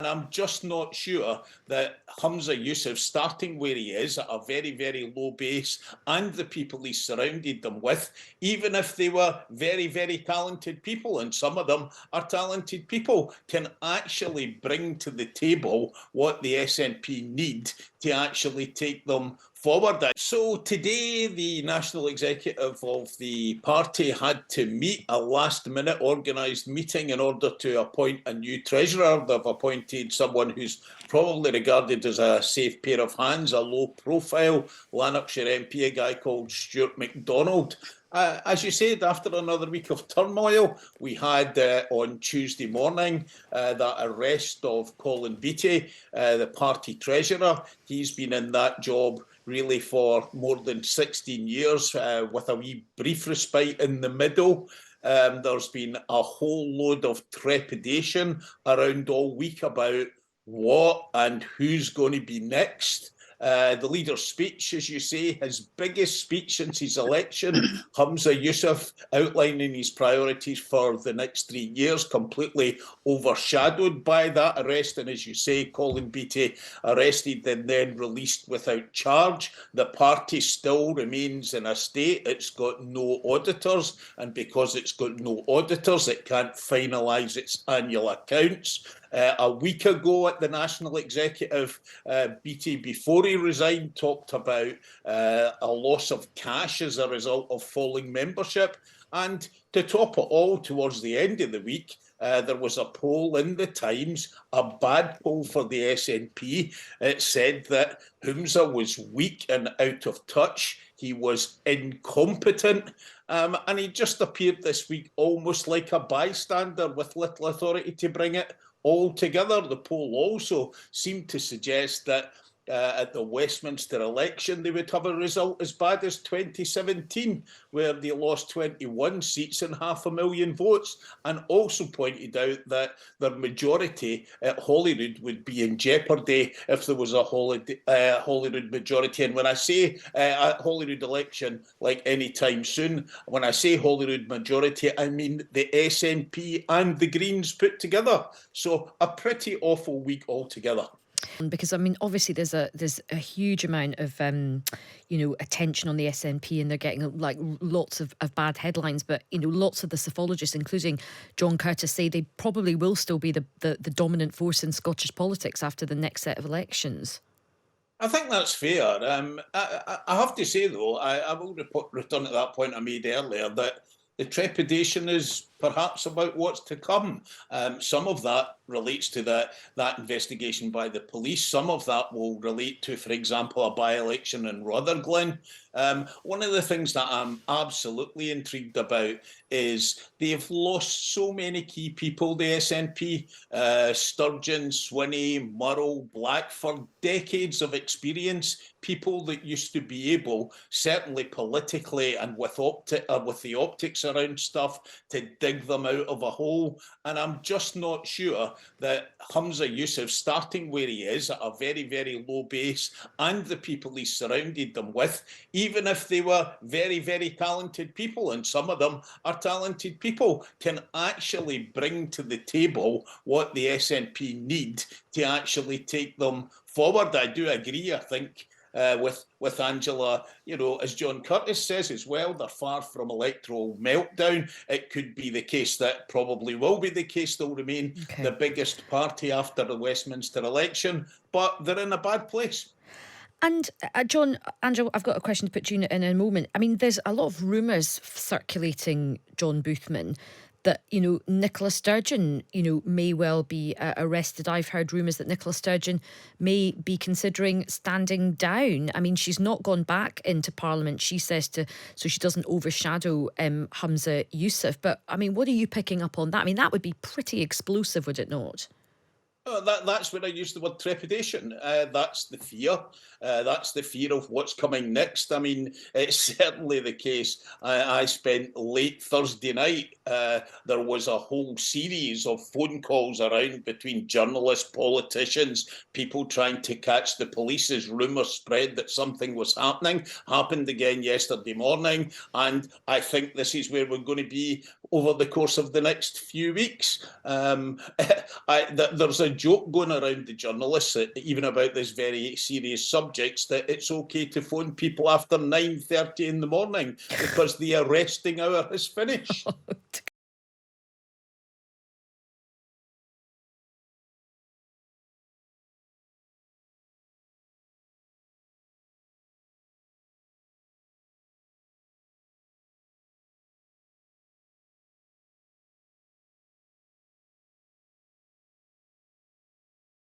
And I'm just not sure that Humza Yousaf, starting where he is at a very, very low base, and the people he surrounded them with, even if they were very, very talented people, and some of them are talented people, can actually bring to the table what the SNP need to actually take them forward. So today, the national executive of the party had to meet a last-minute organised meeting in order to appoint a new treasurer. They've appointed someone who's probably regarded as a safe pair of hands, a low-profile Lanarkshire MP, a guy called Stuart MacDonald. As you said, after another week of turmoil, we had on Tuesday morning that arrest of Colin Beattie, the party treasurer. He's been in that job really for more than 16 years, with a wee brief respite in the middle. There's been a whole load of trepidation around all week about what and who's going to be next. The leader's speech, as you say, his biggest speech since his election, Humza Yousaf outlining his priorities for the next 3 years, completely overshadowed by that arrest. And as you say, Colin Beattie arrested and then released without charge. The party still remains in a state. It's got no auditors. And because it's got no auditors, it can't finalise its annual accounts. A week ago at the National Executive, Beattie, before he resigned, talked about a loss of cash as a result of falling membership. And to top it all, towards the end of the week, there was a poll in the Times, a bad poll for the SNP. It said that Humza was weak and out of touch. He was incompetent. And he just appeared this week almost like a bystander with little authority to bring it all together. The poll also seemed to suggest that at the Westminster election, they would have a result as bad as 2017, where they lost 21 seats and 500,000 votes, and also pointed out that their majority at Holyrood would be in jeopardy if there was a Holyrood majority. And when I say a Holyrood election, like any time soon, when I say Holyrood majority, I mean the SNP and the Greens put together. So a pretty awful week altogether. Because I mean, obviously, there's a huge amount of attention on the SNP, and they're getting like lots of bad headlines. But lots of the psephologists, including John Curtis, say they probably will still be the dominant force in Scottish politics after the next set of elections. I think that's fair. I have to say, though, I will return to that point I made earlier, that the trepidation is perhaps about what's to come. Some of that relates to that investigation by the police. Some of that will relate to, for example, a by-election in Rutherglen. One of the things that I'm absolutely intrigued about is they've lost so many key people, the SNP, Sturgeon, Swinney, Murrell, Blackford, decades of experience, people that used to be able, certainly politically and with the optics around stuff, to dig them out of a hole. And I'm just not sure that Humza Yousaf, starting where he is at a very, very low base, and the people he surrounded them with, even if they were very, very talented people, and some of them are talented people, can actually bring to the table what the SNP need to actually take them forward. I do agree, I think, with Angela, as John Curtis says as well, they're far from electoral meltdown. It could be the case that probably will be the case. They'll remain the biggest party after the Westminster election, but they're in a bad place. And John, Angela, I've got a question to put to you in a moment. I mean, there's a lot of rumours circulating, John Boothman, that, Nicola Sturgeon, may well be arrested. I've heard rumours that Nicola Sturgeon may be considering standing down. I mean, she's not gone back into Parliament, she says, so she doesn't overshadow Humza Yousaf. But, I mean, what are you picking up on that? I mean, that would be pretty explosive, would it not? That's when I use the word trepidation. That's the fear. That's the fear of what's coming next. I mean, it's certainly the case. I spent late Thursday night. There was a whole series of phone calls around between journalists, politicians, people trying to catch the police as rumours spread that something was happening. Happened again yesterday morning. And I think this is where we're going to be over the course of the next few weeks. There's a joke going around the journalists, even about this very serious subjects, that it's okay to phone people after 9:30 in the morning because the arresting hour has finished.